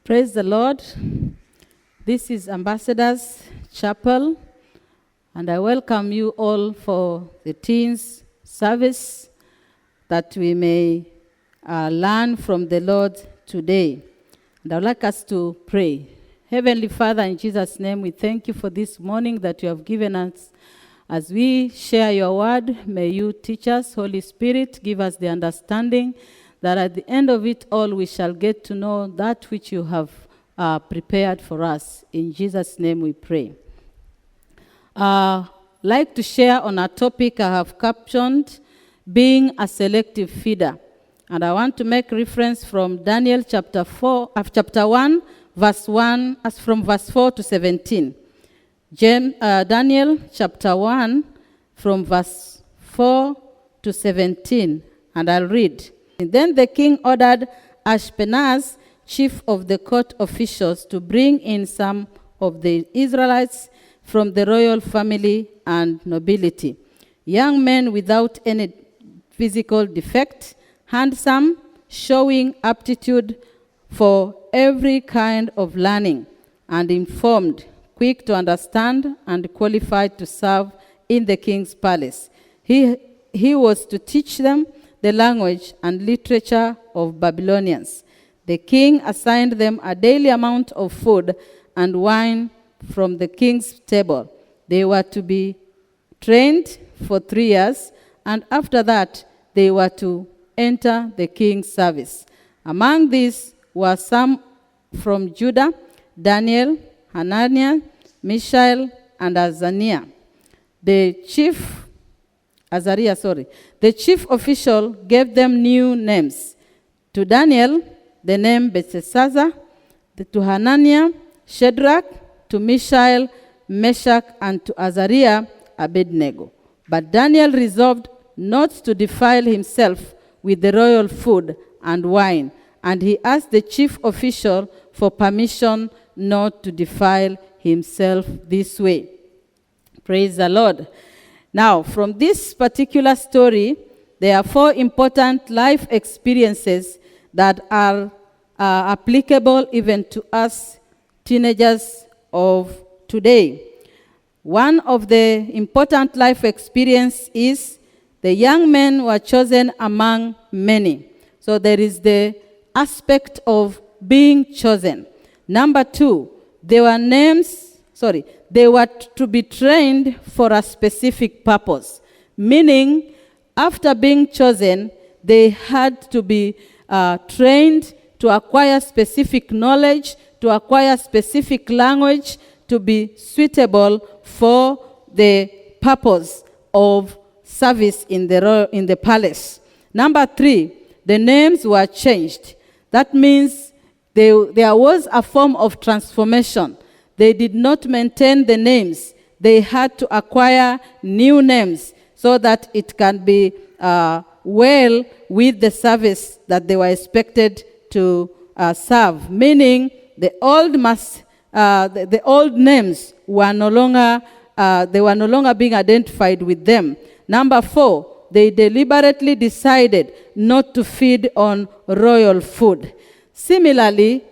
Praise the Lord. This is Ambassadors Chapel, and I welcome you all for the teens service that we may learn from the Lord today. And I'd like us to pray. Heavenly Father, in Jesus' name, we thank you for this morning that you have given us. As we share your word, may you teach us, Holy Spirit, give us the understanding that at the end of it all, we shall get to know that which you have prepared for us. In Jesus' name we pray. Like to share on a topic I have captioned, being a selective feeder. And I want to make reference from Daniel chapter 1, verse 1, as from verse 4 to 17. Daniel chapter 1, from verse 4 to 17. And I'll read. Then the king ordered Ashpenaz, chief of the court officials, to bring in some of the Israelites from the royal family and nobility, young men without any physical defect, handsome, showing aptitude for every kind of learning, and informed, quick to understand, and qualified to serve in the king's palace. He was to teach them the language and literature of Babylonians. The king assigned them a daily amount of food and wine from the king's table. They were to be trained for 3 years, and after that, they were to enter the king's service. Among these were some from Judah: Daniel, Hananiah, Mishael, and Azariah. The chief official gave them new names. To Daniel, the name Belteshazzar; to Hananiah, Shadrach; to Mishael, Meshach; and to Azariah, Abednego. But Daniel resolved not to defile himself with the royal food and wine, and he asked the chief official for permission not to defile himself this way. Praise the Lord. Now, from this particular story, there are 4 important life experiences that are applicable even to us teenagers of today. One of the important life experience is the young men were chosen among many. So there is the aspect of being chosen. Number 2, they were to be trained for a specific purpose, meaning after being chosen, they had to be trained to acquire specific knowledge, to acquire specific language, to be suitable for the purpose of service in the palace. Number 3, the names were changed. That means there was a form of transformation. They did not maintain the names. They had to acquire new names so that it can be well with the service that they were expected to serve. Meaning the old names were no longer being identified with them. Number 4, they deliberately decided not to feed on royal food. Similarly,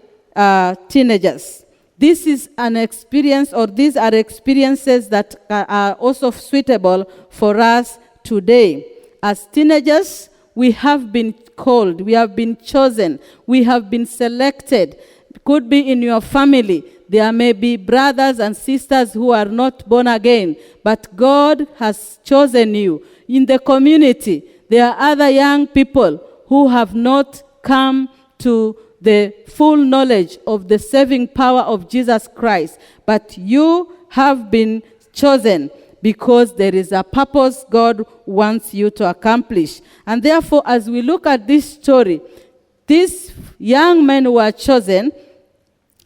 teenagers. This is an experience, or these are experiences that are also suitable for us today. As teenagers, we have been called, we have been chosen, we have been selected. It could be in your family. There may be brothers and sisters who are not born again, but God has chosen you. In the community, there are other young people who have not come to the full knowledge of the saving power of Jesus Christ. But you have been chosen because there is a purpose God wants you to accomplish. And therefore, as we look at this story, these young men were chosen,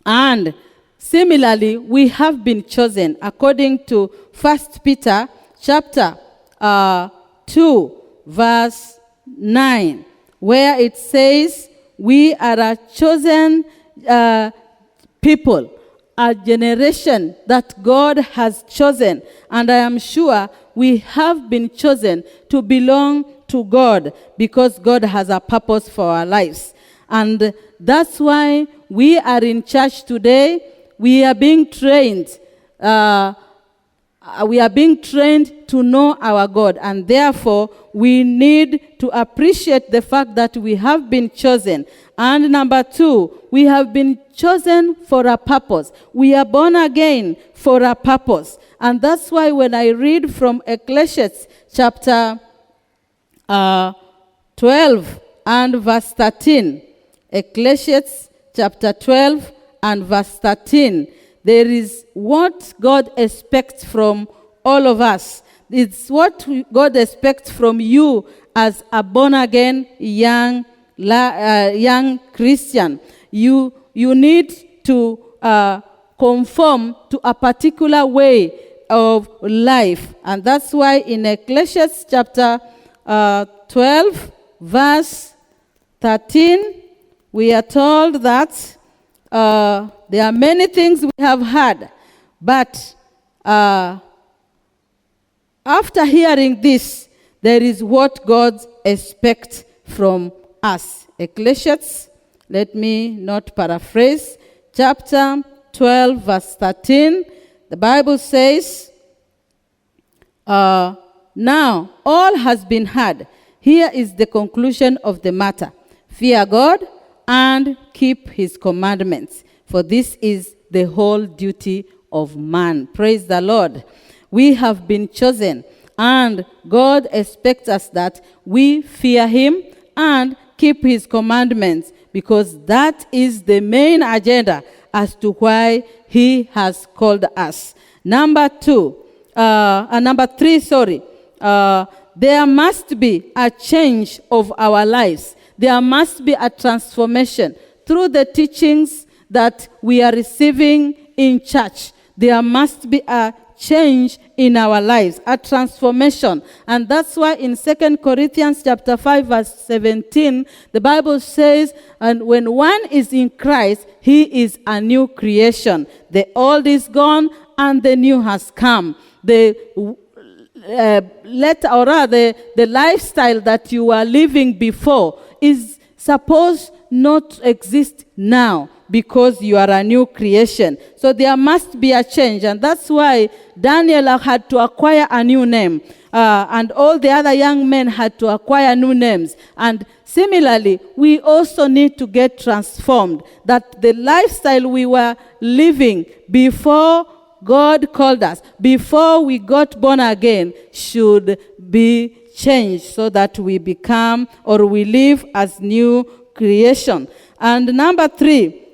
and similarly, we have been chosen according to 1 Peter chapter 2, verse 9, where it says, we are a chosen people, a generation that God has chosen. And I am sure we have been chosen to belong to God because God has a purpose for our lives. And that's why we are in church today. We are being trained. We are being trained to know our God, and therefore we need to appreciate the fact that we have been chosen. And number 2, we have been chosen for a purpose. We are born again for a purpose. And that's why when I read from Ecclesiastes chapter 12 and verse 13, Ecclesiastes chapter 12 and verse 13, there is what God expects from all of us. It's what God expects from you as a born-again young Christian. You need to conform to a particular way of life. And that's why in Ecclesiastes chapter 12, verse 13, we are told that there are many things we have heard, but after hearing this, there is what God expects from us. Ecclesiastes, let me not paraphrase, chapter 12, verse 13, the Bible says, now all has been heard. Here is the conclusion of the matter. Fear God and keep his commandments, for this is the whole duty of man. Praise the Lord. We have been chosen, and God expects us that we fear him and keep his commandments, because that is the main agenda as to why he has called us. Number 3, there must be a change of our lives. There must be a transformation through the teachings that we are receiving in church. There must be a change in our lives, a transformation. And that's why in 2 Corinthians chapter 5, verse 17, the Bible says, and when one is in Christ, he is a new creation. The old is gone and the new has come. The lifestyle that you were living before is supposed not to exist now, because you are a new creation. So there must be a change. And that's why Daniel had to acquire a new name. And all the other young men had to acquire new names. And similarly, we also need to get transformed. That the lifestyle we were living before God called us, before we got born again, should be changed so that we become, or we live as new creation. And number 3,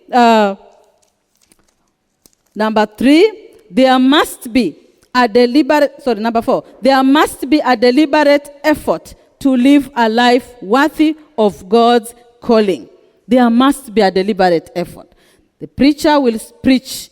there must be a deliberate, number 4, there must be a deliberate effort to live a life worthy of God's calling. There must be a deliberate effort. The preacher will preach.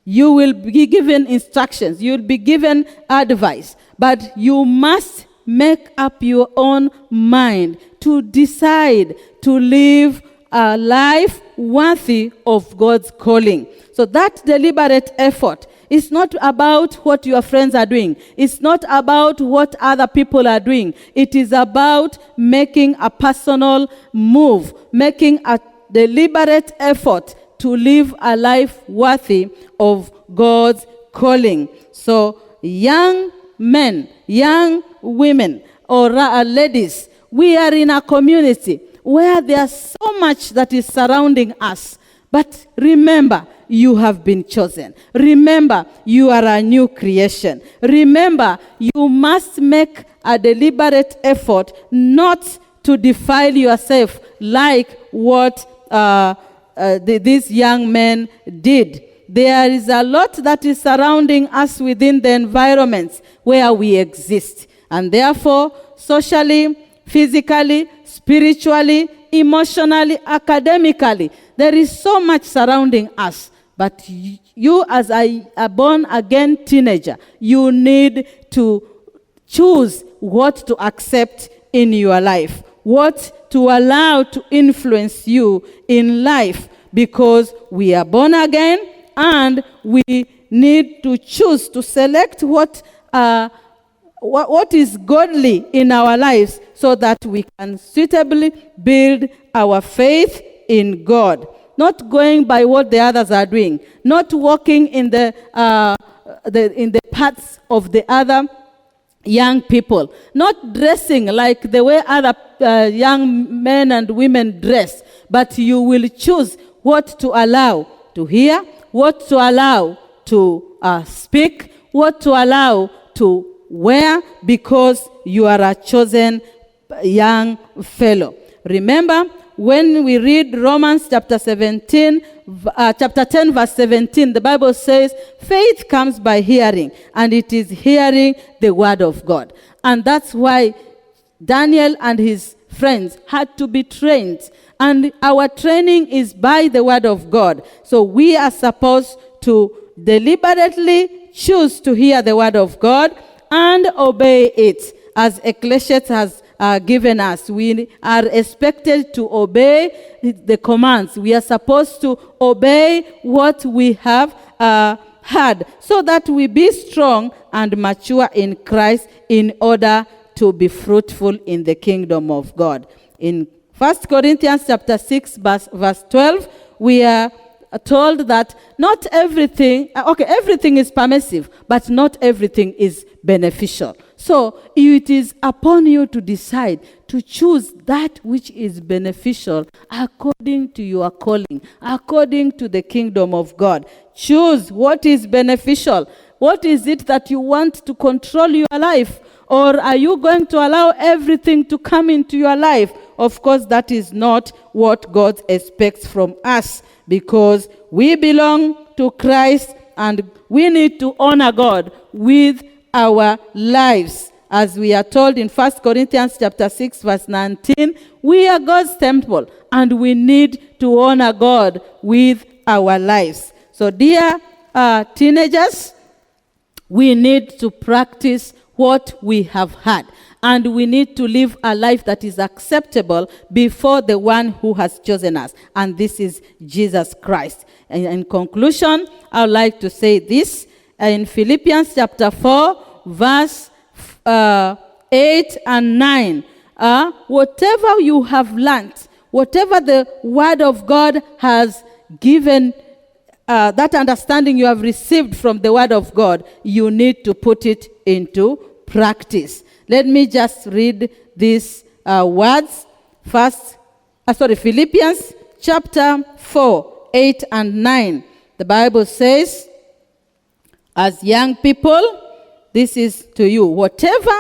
You will be given instructions. You will be given advice. But you must make up your own mind to decide to live a life worthy of God's calling. So that deliberate effort is not about what your friends are doing. It's not about what other people are doing. It is about making a personal move, making a deliberate effort to live a life worthy of God's calling. So young men, young women, or ladies, we are in a community where there's so much that is surrounding us. But remember, you have been chosen. Remember, you are a new creation. Remember, you must make a deliberate effort not to defile yourself like what these young men did. There is a lot that is surrounding us within the environments where we exist. And therefore, socially, physically, spiritually, emotionally, academically, there is so much surrounding us. But you as a born-again teenager, you need to choose what to accept in your life, what to allow to influence you in life, because we are born again and we need to choose to select what is godly in our lives, so that we can suitably build our faith in God, not going by what the others are doing, not walking in the paths of the other young people, not dressing like the way other young men and women dress, but you will choose what to allow to hear, what to allow to speak, what to allow to wear, because you are a chosen young fellow. Remember, when we read Romans chapter 10, verse 17, the Bible says, faith comes by hearing, and it is hearing the word of God. And that's why Daniel and his friends had to be trained. And our training is by the word of God. So we are supposed to deliberately choose to hear the word of God and obey it, as Ecclesiastes has given us. We are expected to obey the commands. We are supposed to obey what we have heard, so that we be strong and mature in Christ in order to be fruitful in the kingdom of God. In 1 Corinthians chapter 6, verse 12, we are told that not everything, everything is permissive, but not everything is beneficial. So it is upon you to decide to choose that which is beneficial according to your calling, according to the kingdom of God. Choose what is beneficial. What is it that you want to control your life? Or are you going to allow everything to come into your life? Of course, that is not what God expects from us, because we belong to Christ and we need to honor God with our lives. As we are told in 1 Corinthians chapter 6, verse 19, we are God's temple and we need to honor God with our lives. So dear teenagers, we need to practice what we have heard, and we need to live a life that is acceptable before the one who has chosen us, and this is Jesus Christ. And in conclusion, I would like to say this in Philippians chapter 4, verse 8 and 9. Whatever you have learned, whatever the word of God has given, that understanding you have received from the word of God, you need to put it into practice. Let me just read these words. Philippians chapter 4, 8 and 9. The Bible says, as young people, this is to you. Whatever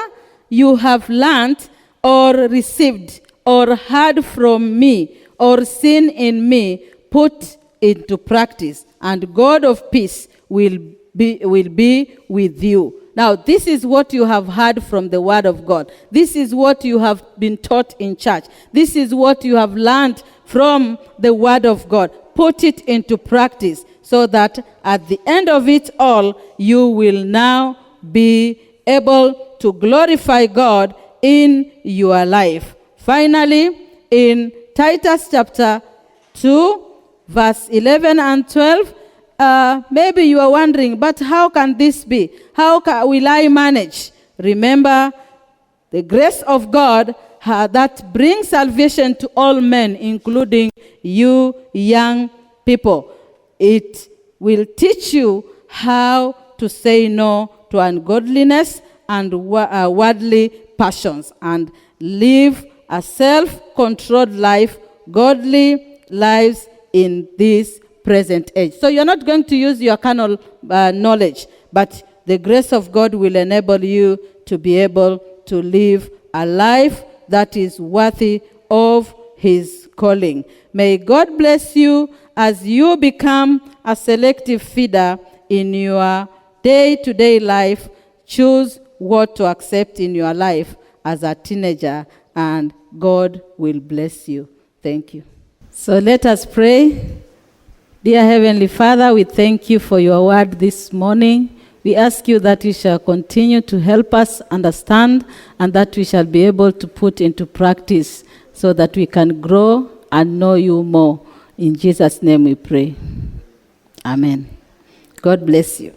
you have learned or received or heard from me or seen in me, put into practice, and God of peace will be with you. Now, this is what you have heard from the word of God. This is what you have been taught in church. This is what you have learned from the word of God. Put it into practice, so that at the end of it all, you will now be able to glorify God in your life. Finally, in Titus chapter 2, verse 11 and 12, maybe you are wondering, but how can this be? How will I manage? Remember, the grace of God that brings salvation to all men, including you young people. It will teach you how to say no to ungodliness and worldly passions, and live a self-controlled life, godly lives in this present age. So you're not going to use your carnal knowledge, but the grace of God will enable you to be able to live a life that is worthy of his calling. May God bless you as you become a selective feeder in your day-to-day life. Choose what to accept in your life as a teenager, and God will bless you. Thank you. So let us pray. Dear Heavenly Father, we thank you for your word this morning. We ask you that you shall continue to help us understand, and that we shall be able to put into practice, so that we can grow and know you more. In Jesus' name we pray. Amen. God bless you.